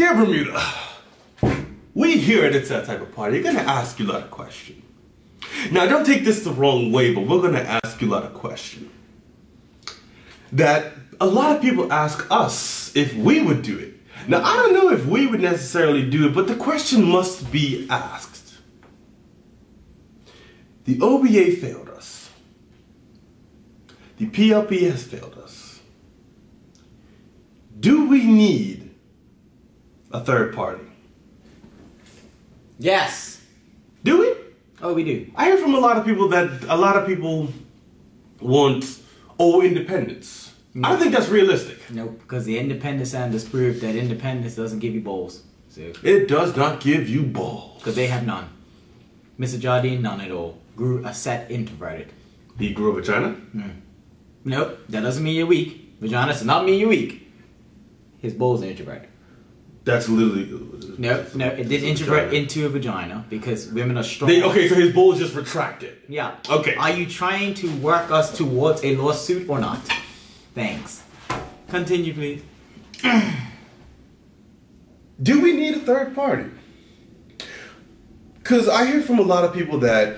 Dear Bermuda, we here at It's That Type of Party are going to ask you a lot of questions. Now, don't take this the wrong way, but we're going to ask you a lot of questions that a lot of people ask us if we would do it. Now, I don't know if we would necessarily do it, but the question must be asked. The OBA failed us. The PLP has failed us. Do we need a third party? Yes. Do we? Oh, we do. I hear from a lot of people that a lot of people want independence. No. I don't think that's realistic. Nope, because the independence standards prove that independence doesn't give you balls. So it does not give you balls. Because they have none. Mr. Jardine, none at all. Grew a set introverted. He grew a vagina? Nope, that doesn't mean you're weak. Vagina does not mean you're weak. His balls are introverted. That's literally... No, it did introvert into a vagina because women are strong. Okay, so his balls just retracted. Yeah. Okay. Are you trying to work us towards a lawsuit or not? Thanks. Continue, please. Do we need a third party? Because I hear from a lot of people that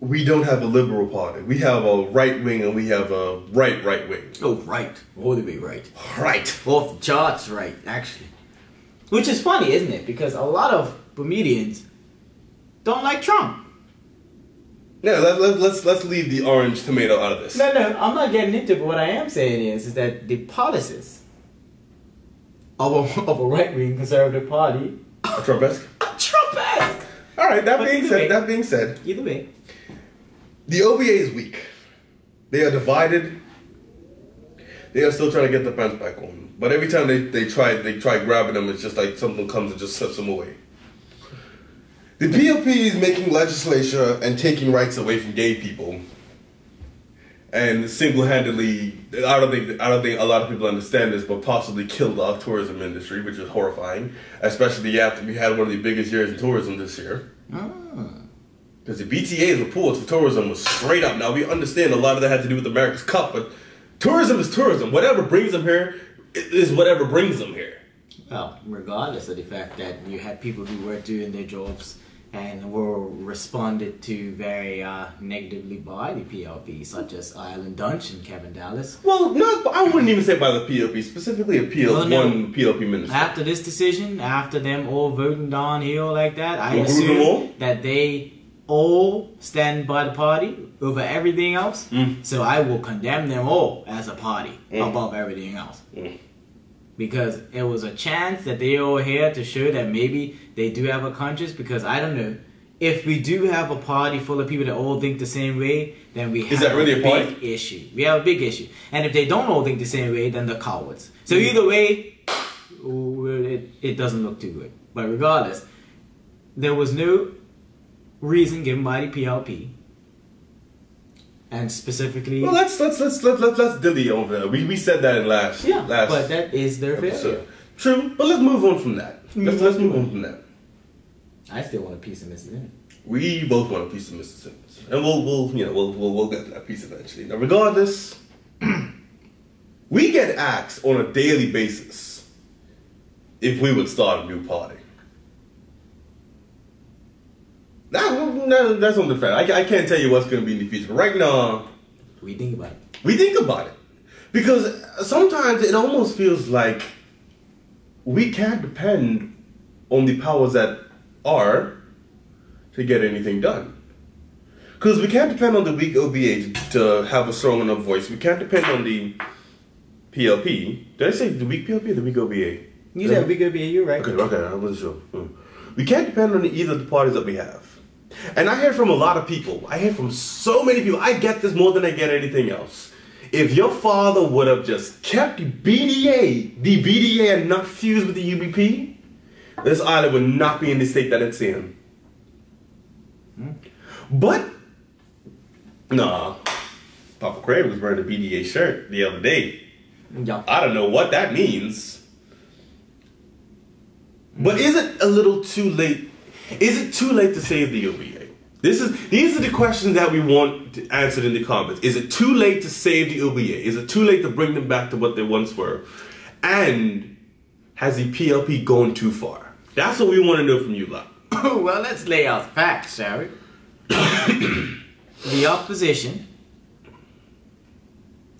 we don't have a liberal party. We have a right wing and we have a right wing. Oh, right. All the way right. Right. Off the charts right, actually. Which is funny, isn't it? Because a lot of Bermudians don't like Trump. Yeah, let's leave the orange tomato out of this. No, I'm not getting into it, but what I am saying is that the policies of a right-wing conservative party are Trump-esque? Trump-esque! Alright, that being said. Either way. The OBA is weak. They are divided. They are still trying to get the pants back on. But every time they try grabbing them, it's just like something comes and just slips them away. The PLP is making legislation and taking rights away from gay people. And single-handedly, I don't think a lot of people understand this, but possibly killed the tourism industry, which is horrifying. Especially after we had one of the biggest years in tourism this year. Because the BTA's reports for tourism was straight up. Now, we understand a lot of that had to do with America's Cup, but tourism is tourism. Whatever brings them here is whatever brings them here. Well, regardless of the fact that you had people who were doing their jobs and were responded to very negatively by the PLP, such as Ireland Dunch and Kevin Dallas. Well, I wouldn't even say by the PLP, specifically one PLP minister. After this decision, after them all voting downhill like that, I assume that they all stand by the party over everything else. So I will condemn them all as a party above everything else. Because it was a chance that they all here to show that maybe they do have a conscience. Because I don't know, if we do have a party full of people that all think the same way, then we have a big issue. We have a big issue. And if they don't all think the same way, then they're cowards. So either way, it doesn't look too good. But regardless, there was no reason given by the PLP. And specifically, well, let's delete over that. We said that in last but that is their episode. failure. True, but let's move on from that. Let's move on from that. I still want a piece of Mrs. Simmons. We both want a piece of Mrs. Simmons, and we'll get to that piece eventually. Now, regardless, we get asked on a daily basis if we would start a new party. That's on the fact. I can't tell you what's going to be in the future. But right now, we think about it. We think about it. Because sometimes it almost feels like we can't depend on the powers that are to get anything done. Because we can't depend on the weak OBA to have a strong enough voice. We can't depend on the PLP. Did I say the weak PLP or the weak OBA? You said weak OBA, you're right. Okay, I wasn't sure. We can't depend on either of the parties that we have. And I hear from a lot of people. I hear from so many people. I get this more than I get anything else. If your father would have just kept the BDA and not fused with the UBP, this island would not be in the state that it's in. But, nah, Papa Craig was wearing a BDA shirt the other day. Yeah. I don't know what that means. But is it a little too late? Is it too late to save the OBA? These are the questions that we want answered in the comments. Is it too late to save the OBA? Is it too late to bring them back to what they once were? And has the PLP gone too far? That's what we want to know from you, lot. Well, let's lay out the facts, shall we? The opposition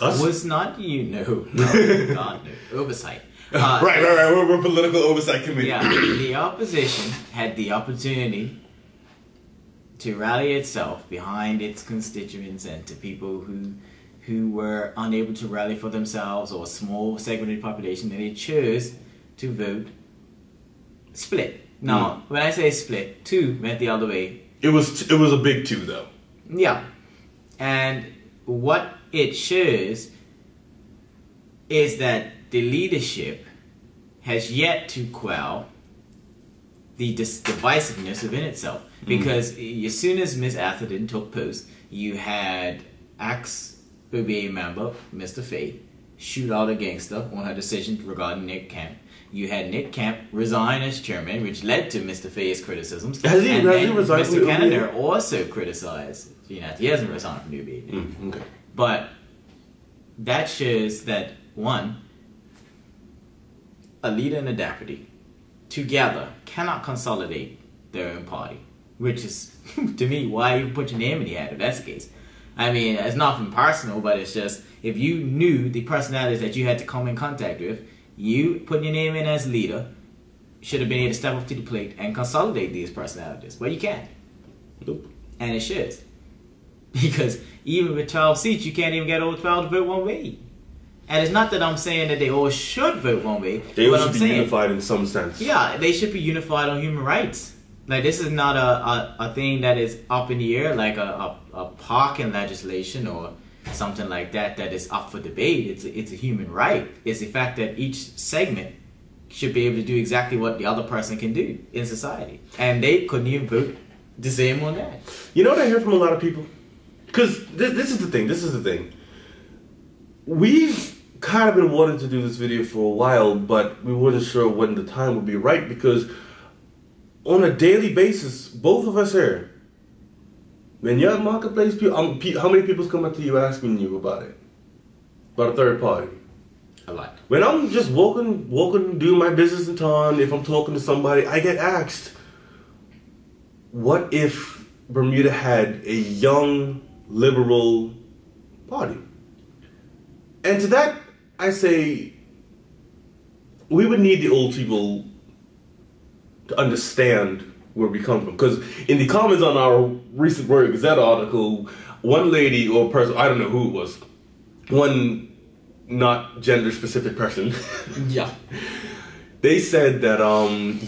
was not no, God, no, oversight. Right. We're political oversight committee. Yeah, the opposition had the opportunity to rally itself behind its constituents and to people who were unable to rally for themselves, or a small segmented population, and they chose to vote split. Now, when I say split, 2 went the other way. It was a big 2 though. Yeah, and what it shows is that the leadership has yet to quell the divisiveness within itself. Because as soon as Miss Atherton took post, you had ex-OBA member, Mr. Faye, shoot out a gangster on her decision regarding Nick Kemp. You had Nick Kemp resign as chairman, which led to Mr. Faye's criticisms. Has he resigned? Mr. Cannoner also criticized. He hasn't resigned from the OBA. Okay. But that shows that, one, a leader and a deputy together cannot consolidate their own party, which is, to me, why you put your name in the hat if that's the case. I mean, it's nothing personal, but it's just, if you knew the personalities that you had to come in contact with, you putting your name in as leader should have been able to step up to the plate and consolidate these personalities. But you can't. Nope. And it should. Because even with 12 seats, you can't even get all 12 to vote one way. And it's not that I'm saying that they all should vote one way. They all should be unified in some sense. Yeah, they should be unified on human rights. Like, this is not a thing that is up in the air, like a parking legislation or something like that is up for debate. It's a human right. It's the fact that each segment should be able to do exactly what the other person can do in society. And they couldn't even vote the same on that. You know what I hear from a lot of people? Because this is the thing. We've kind of been wanting to do this video for a while, but we weren't sure when the time would be right, because on a daily basis, both of us here, when you're at Marketplace, how many people's come up to you asking you about it? About a third party? A lot. When I'm just walking, doing my business in town, if I'm talking to somebody, I get asked, what if Bermuda had a young, liberal party? And to that, I say, we would need the old people to understand where we come from. Because in the comments on our recent Word Gazette article, one lady or person, I don't know who it was, one not gender-specific person, yeah, they said that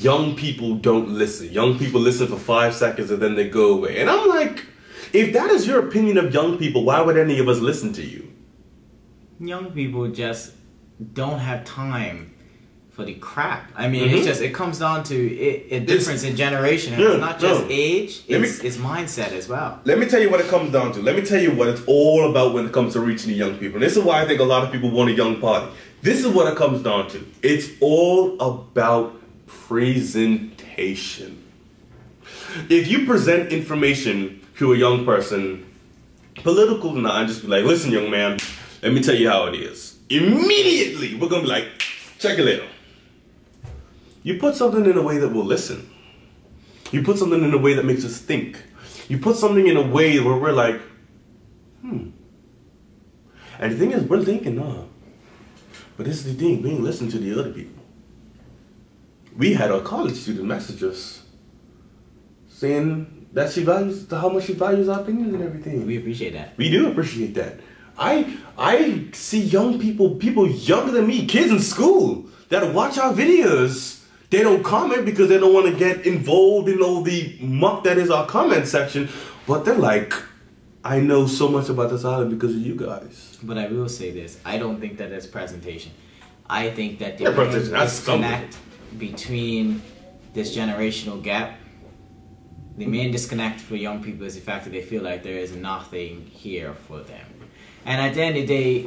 young people don't listen. Young people listen for 5 seconds and then they go away. And I'm like, if that is your opinion of young people, why would any of us listen to you? Young people just don't have time for the crap. I mean, it's just, it comes down to a difference in generation. And it's not just age, it's mindset as well. Let me tell you what it comes down to. Let me tell you what it's all about when it comes to reaching the young people. And this is why I think a lot of people want a young party. This is what it comes down to. It's all about presentation. If you present information to a young person, political or not, and just be like, listen, young man, let me tell you how it is. Immediately, we're going to be like, check it later. You put something in a way that will listen. You put something in a way that makes us think. You put something in a way where we're like, And the thing is, we're thinking, but this is the thing, we ain't listening to the other people. We had a college student message us saying that she values, how much she values our opinions and everything. We appreciate that. We do appreciate that. I see young people younger than me, kids in school, that watch our videos. They don't comment because they don't want to get involved in all the muck that is our comment section. But they're like, I know so much about this island because of you guys. But I will say this. I don't think that that's presentation. I think that there is a disconnect between this generational gap. The main disconnect for young people is the fact that they feel like there is nothing here for them. And at the end of the day,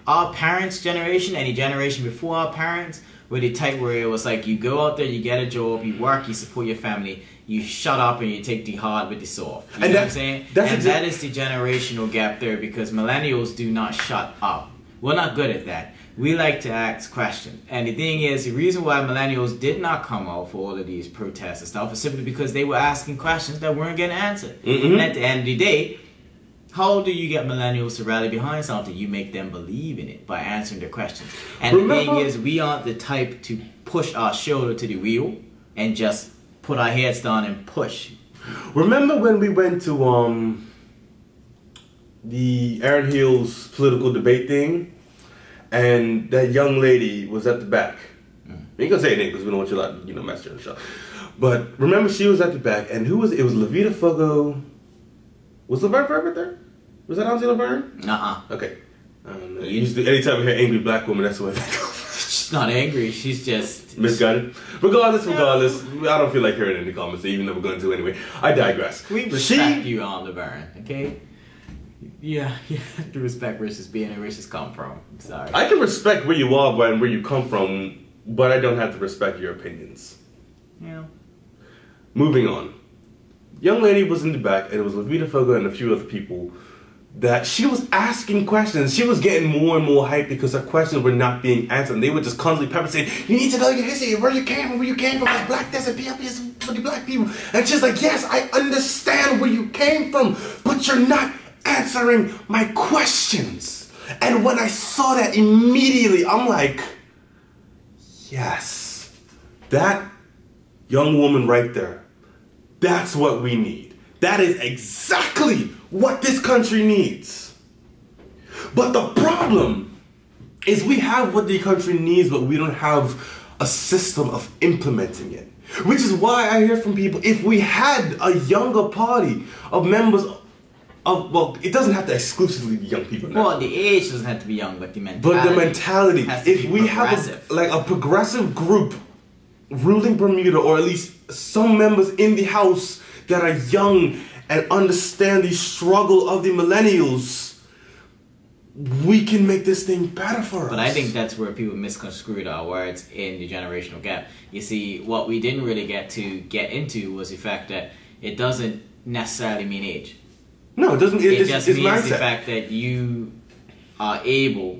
our parents' generation and the generation before our parents were the type where it was like, you go out there, you get a job, you work, you support your family, you shut up and you take the hard with the soft. You know what I'm saying? And that is the generational gap there, because millennials do not shut up. We're not good at that. we like to ask questions. And the thing is, the reason why millennials did not come out for all of these protests and stuff is simply because they were asking questions that weren't getting answered. And at the end of the day, how do you get millennials to rally behind something? You make them believe in it by answering their questions. And the thing is, we aren't the type to push our shoulder to the wheel and just put our heads down and push. Remember when we went to the Aaron Hill's political debate thing, and that young lady was at the back? You ain't gonna say her name because we don't want you to mess her and stuff. But remember, she was at the back, and who was it? It was Levita Fugo. Was Laverne Pervert there? Was that Auntie Laverne? Okay. Anytime I hear angry black woman, that's what I think of. She's not angry. She's just misguided. Regardless, I don't feel like hearing any comments, even though we're going to anyway. I digress. We respect you, Aunt Laverne. Okay. Yeah, you have to respect where she's being and where she's come from. I'm sorry. I can respect where you are and where you come from, but I don't have to respect your opinions. Yeah. Moving on. Young lady was in the back, and it was Levita Fugo and a few other people that she was asking questions. She was getting more and more hyped because her questions were not being answered. And they were just constantly pepper saying, you need to know your history, where you came from, it's black this and PLP is for the black people. And she's like, yes, I understand where you came from, but you're not answering my questions. And when I saw that immediately, I'm like, yes, that young woman right there, that's what we need. That is exactly what this country needs. But the problem is we have what the country needs, but we don't have a system of implementing it. Which is why I hear from people, if we had a younger party of members of, well, it doesn't have to exclusively be young people now. Well, the age doesn't have to be young, but the mentality. But the mentality. If we have a progressive group ruling Bermuda, or at least some members in the House that are young and understand the struggle of the millennials, we can make this thing better for us. But I think that's where people misconstrued our words in the generational gap. You see, what we didn't really get into was the fact that it doesn't necessarily mean age. No, it doesn't. It just means mindset. The fact that you are able,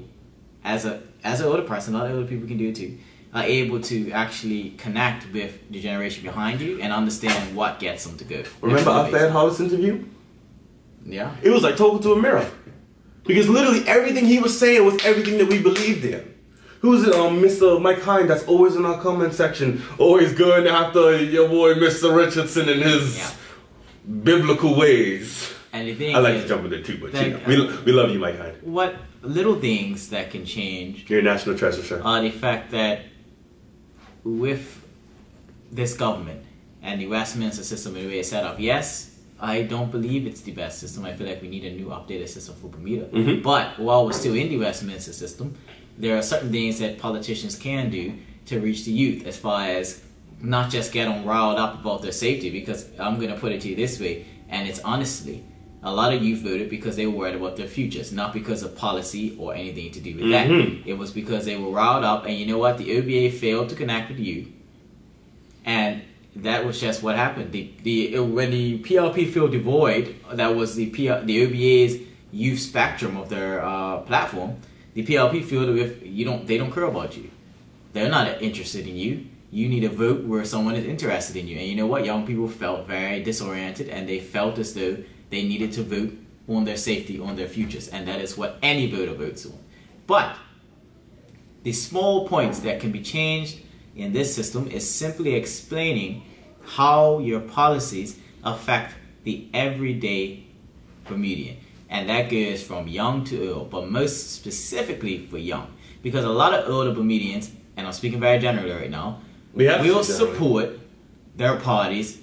as an older person, not older people can do it too, are able to actually connect with the generation behind you and understand what gets them to go. Remember our Fed Hollis interview? Yeah. It was like talking to a mirror. Because literally everything he was saying was everything that we believed in. Who's it? Mr. Mike Hine, that's always in our comment section, always going after your boy Mr. Richardson and his biblical ways. And the thing I like to jump in there too, but we love you, Mike Hine. What little things that can change your national treasure, sir, are the fact that with this government and the Westminster system and the way it's set up, yes, I don't believe it's the best system. I feel like we need a new updated system for Bermuda. But while we're still in the Westminster system, there are certain things that politicians can do to reach the youth, as far as not just get them riled up about their safety, because I'm going to put it to you this way, and it's honestly, a lot of youth voted because they were worried about their futures, not because of policy or anything to do with that. It was because they were riled up, and you know what? The OBA failed to connect with you, and that was just what happened. When the PLP filled the void, that was the OBA's youth spectrum of their platform. The PLP filled it with they don't care about you. They're not interested in you. You need a vote where someone is interested in you. And you know what? Young people felt very disoriented, and they felt as though they needed to vote on their safety, on their futures, and that is what any voter votes on. But the small points that can be changed in this system is simply explaining how your policies affect the everyday Bermudian. And that goes from young to old, but most specifically for young. Because a lot of older Bermudians, and I'm speaking very generally right now, will support their policies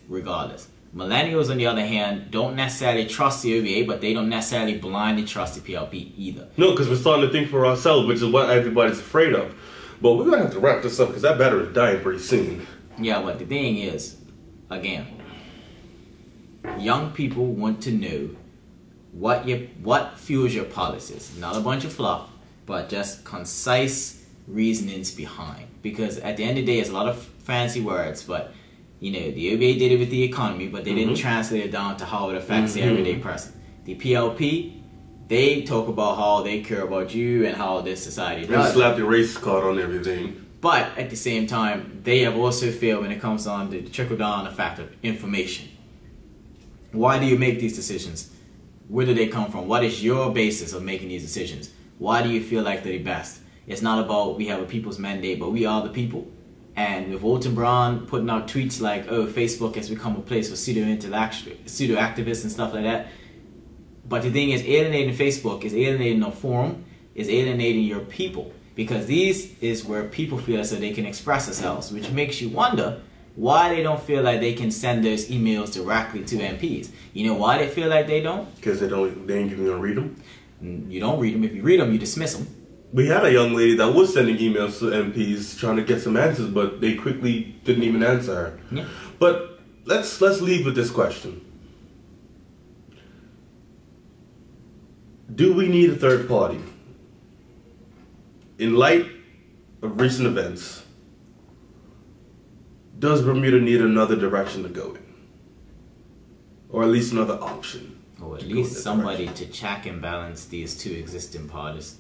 regardless. Millennials, on the other hand, don't necessarily trust the OBA, but they don't necessarily blindly trust the PLP either. No, because we're starting to think for ourselves, which is what everybody's afraid of. But we're going to have to wrap this up because that battery is dying pretty soon. Yeah, but the thing is, again, young people want to know what fuels your policies. Not a bunch of fluff, but just concise reasonings behind. Because at the end of the day, it's a lot of fancy words, but you know, the OBA did it with the economy, but they didn't translate it down to how it affects the everyday person. The PLP they talk about how they care about you and how this society does. And slap the race card on everything. But at the same time, they have also failed when it comes on the trickle-down effect of information. Why do you make these decisions? Where do they come from? What is your basis of making these decisions? Why do you feel like they're the best? It's not about we have a people's mandate, but we are the people. And with Walton Brown putting out tweets like, oh, Facebook has become a place for pseudo-activists and stuff like that. But the thing is, alienating Facebook is alienating a forum, is alienating your people. Because these is where people feel as though they can express themselves, which makes you wonder why they don't feel like they can send those emails directly to MPs. You know why they feel like they don't? Because they ain't even gonna read them. You don't read them. If you read them, you dismiss them. We had a young lady that was sending emails to MPs trying to get some answers, but they quickly didn't even answer her. Yeah. But let's leave with this question. Do we need a third party? In light of recent events, does Bermuda need another direction to go in? Or at least another option? Or at least somebody to check and balance these two existing parties.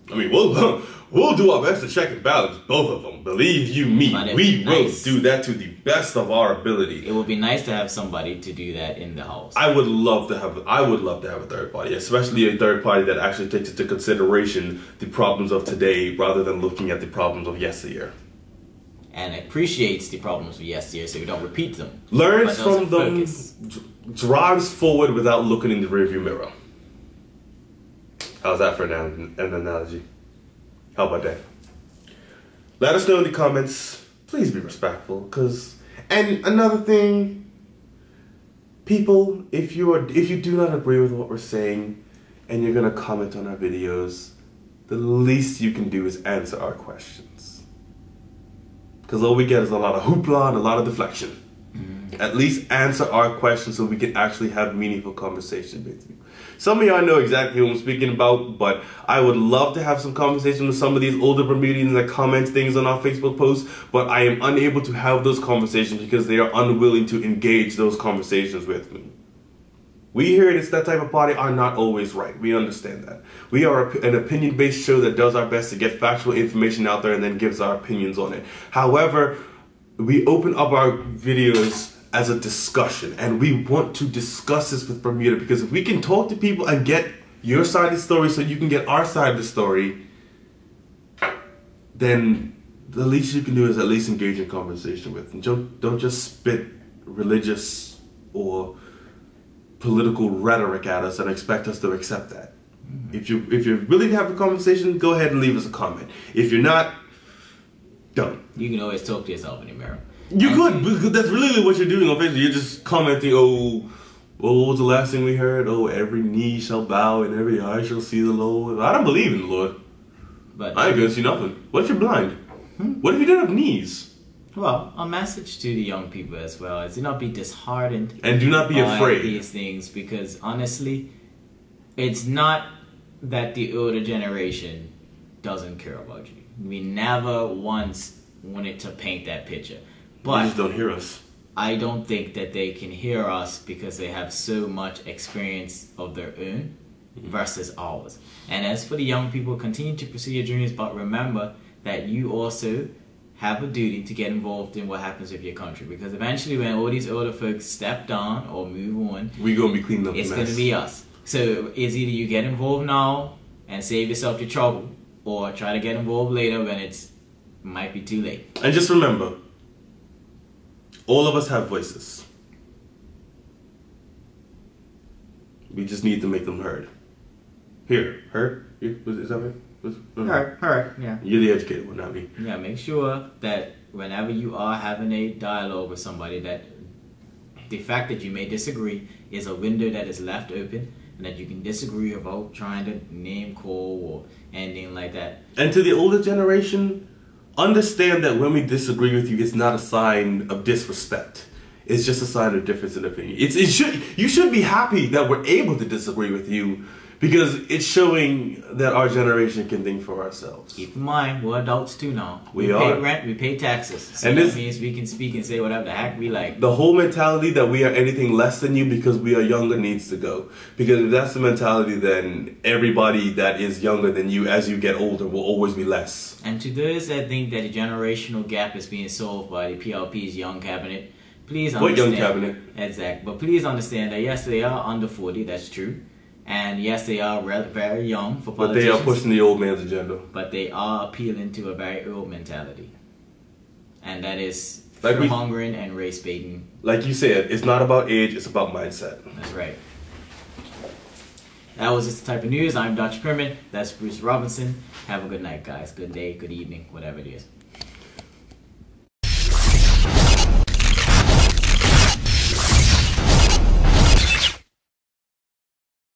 I mean, we'll do our best to check and balance both of them. Believe you me, we will do that to the best of our ability. It would be nice to have somebody to do that in the house. I would love to have a third party, especially a third party that actually takes into consideration the problems of today rather than looking at the problems of yesteryear. And appreciates the problems of yesteryear so we don't repeat them. Learns from them, drives forward without looking in the rearview mirror. How's that for an analogy? How about that? Let us know in the comments. Please be respectful, and another thing, people, if you do not agree with what we're saying and you're gonna comment on our videos, the least you can do is answer our questions. Because all we get is a lot of hoopla and a lot of deflection. At least answer our questions so we can actually have meaningful conversation with you. Some of y'all know exactly who I'm speaking about, but I would love to have some conversation with some of these older Bermudians that comment things on our Facebook posts, but I am unable to have those conversations because they are unwilling to engage those conversations with me. We here at It's That Type of Party are not always right. We understand that. We are an opinion-based show that does our best to get factual information out there and then gives our opinions on it. However, we open up our videos as a discussion, and we want to discuss this with Bermuda, because if we can talk to people and get your side of the story so you can get our side of the story, then the least you can do is at least engage in conversation with. And don't just spit religious or political rhetoric at us and expect us to accept that. If you're willing to have a conversation, go ahead and leave us a comment. If you're not, don't. You can always talk to yourself in the mirror. You could, because that's really what you're doing on Facebook. You're just commenting, oh, what was the last thing we heard? Oh, every knee shall bow and every eye shall see the Lord. I don't believe in the Lord. But I ain't gonna see nothing. What if you're blind? What if you don't have knees? Well, a message to the young people as well is do not be disheartened. And do not be afraid. These things, because honestly, it's not that the older generation doesn't care about you. We never once wanted to paint that picture. But they just don't hear us. I don't think that they can hear us because they have so much experience of their own versus ours. And as for the young people, continue to pursue your dreams, but remember that you also have a duty to get involved in what happens with your country. Because eventually when all these older folks step down or move on, we're going to be cleaning up it's the going to be us. So it's either you get involved now and save yourself the trouble, or try to get involved later when it might be too late. And just remember, all of us have voices. We just need to make them heard. Heard? Is that right? Heard, yeah. You're the educated one, not me. Yeah, make sure that whenever you are having a dialogue with somebody, that the fact that you may disagree is a window that is left open, and that you can disagree about trying to name call or anything like that. And to the older generation, understand that when we disagree with you, it's not a sign of disrespect. It's just a sign of difference in opinion. You should be happy that we're able to disagree with you, Because it's showing that our generation can think for ourselves. Keep in mind, we're adults too now. We pay are. rent, we pay taxes. So And that this means we can speak and say whatever the heck we like. The whole mentality that we are anything less than you because we are younger needs to go. Because if that's the mentality, then everybody that is younger than you as you get older will always be less. And to those that think that the generational gap is being solved by the PLP's young cabinet, please understand. What young cabinet? Exactly. But please understand that yes, they are under 40, that's true. And yes, they are very young for politicians. But they are pushing the old man's agenda. But they are appealing to a very old mentality. And that is like fear-mongering and race-baiting. Like you said, it's not about age, it's about mindset. That's right. That was just the type of news. I'm Dr. Kermit. That's Bruce Robinson. Have a good night, guys. Good day, good evening, whatever it is.